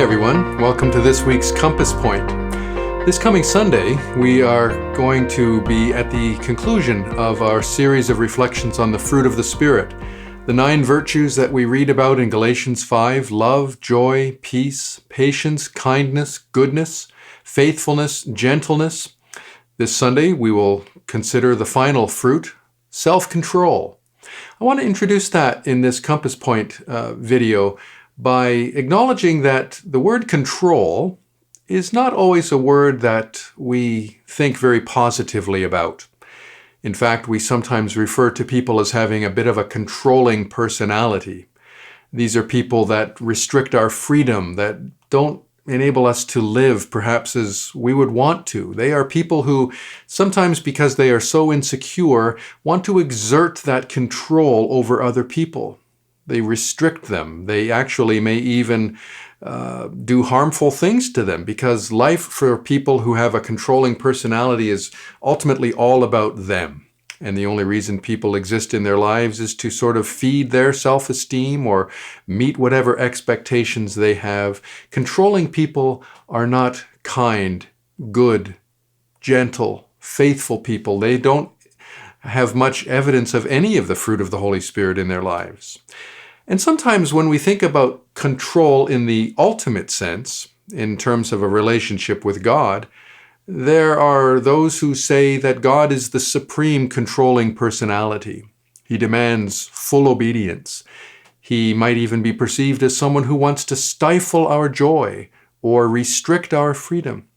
Hey everyone, welcome to this week's Compass Point. This coming Sunday, we are going to be at the conclusion of our series of reflections on the fruit of the Spirit, the 9 virtues that we read about in Galatians 5, love, joy, peace, patience, kindness, goodness, faithfulness, gentleness. This Sunday, we will consider the final fruit, self-control. I want to introduce that in this Compass Point video by acknowledging that the word control is not always a word that we think very positively about. In fact, we sometimes refer to people as having a bit of a controlling personality. These are people that restrict our freedom, that don't enable us to live perhaps as we would want to. They are people who, sometimes because they are so insecure, want to exert that control over other people. They restrict them. They actually may even do harmful things to them, because life for people who have a controlling personality is ultimately all about them. And the only reason people exist in their lives is to sort of feed their self-esteem or meet whatever expectations they have. Controlling people are not kind, good, gentle, faithful people. They don't have much evidence of any of the fruit of the Holy Spirit in their lives. And sometimes when we think about control in the ultimate sense, in terms of a relationship with God, there are those who say that God is the supreme controlling personality. He demands full obedience. He might even be perceived as someone who wants to stifle our joy or restrict our freedom.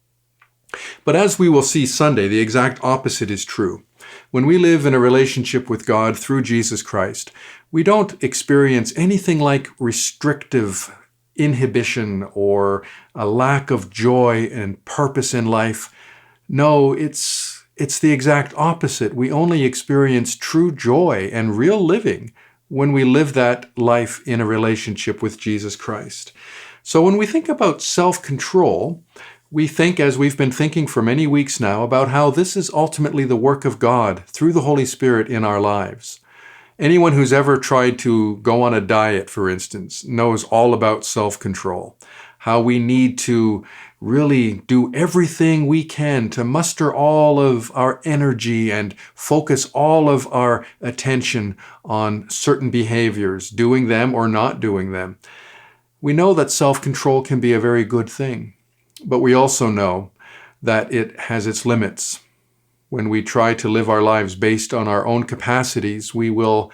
But as we will see Sunday, the exact opposite is true. When we live in a relationship with God through Jesus Christ, we don't experience anything like restrictive inhibition or a lack of joy and purpose in life. No, it's the exact opposite. We only experience true joy and real living when we live that life in a relationship with Jesus Christ. So when we think about self-control, we think, as we've been thinking for many weeks now, about how this is ultimately the work of God through the Holy Spirit in our lives. Anyone who's ever tried to go on a diet, for instance, knows all about self-control, how we need to really do everything we can to muster all of our energy and focus all of our attention on certain behaviors, doing them or not doing them. We know that self-control can be a very good thing. But we also know that it has its limits. When we try to live our lives based on our own capacities, we will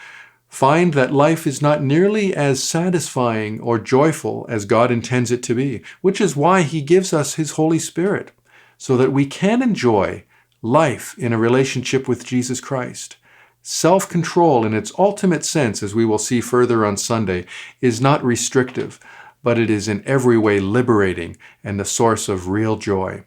find that life is not nearly as satisfying or joyful as God intends it to be, which is why He gives us His Holy Spirit, so that we can enjoy life in a relationship with Jesus Christ. Self-control in its ultimate sense, as we will see further on Sunday, is not restrictive, but it is in every way liberating and the source of real joy.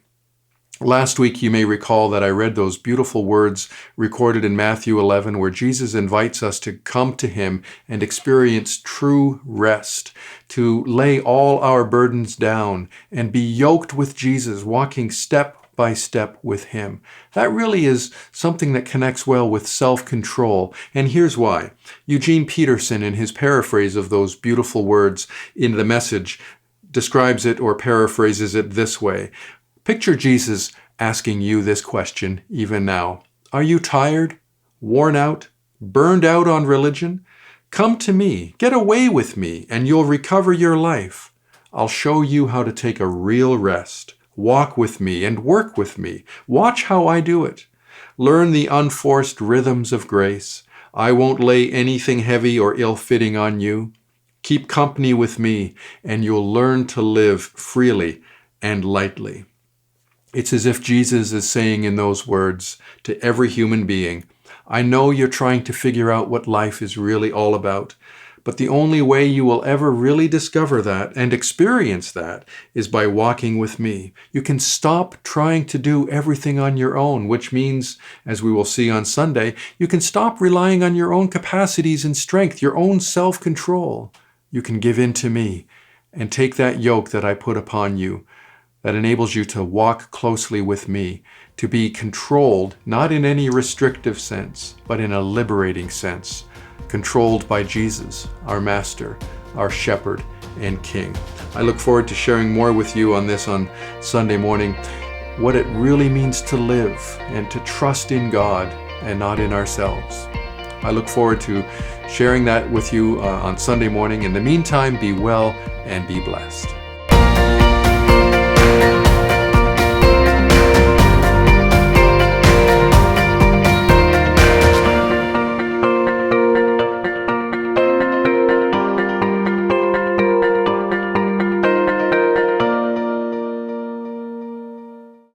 Last week, you may recall that I read those beautiful words recorded in Matthew 11, where Jesus invites us to come to Him and experience true rest, to lay all our burdens down and be yoked with Jesus, walking step by step with Him. That really is something that connects well with self-control. And here's why. Eugene Peterson, in his paraphrase of those beautiful words in The Message, describes it or paraphrases it this way. Picture Jesus asking you this question even now. Are you tired, worn out, burned out on religion? Come to me, get away with me, and you'll recover your life. I'll show you how to take a real rest. Walk with me and work with me. Watch how I do it. Learn the unforced rhythms of grace. I won't lay anything heavy or ill-fitting on you. Keep company with me, and you'll learn to live freely and lightly. It's as if Jesus is saying in those words to every human being, I know you're trying to figure out what life is really all about, but the only way you will ever really discover that and experience that is by walking with me. You can stop trying to do everything on your own, which means, as we will see on Sunday, you can stop relying on your own capacities and strength, your own self-control. You can give in to me and take that yoke that I put upon you that enables you to walk closely with me, to be controlled, not in any restrictive sense, but in a liberating sense, controlled by Jesus, our Master, our Shepherd, and King. I look forward to sharing more with you on this on Sunday morning, what it really means to live and to trust in God and not in ourselves. I look forward to sharing that with you on Sunday morning. In the meantime, be well and be blessed.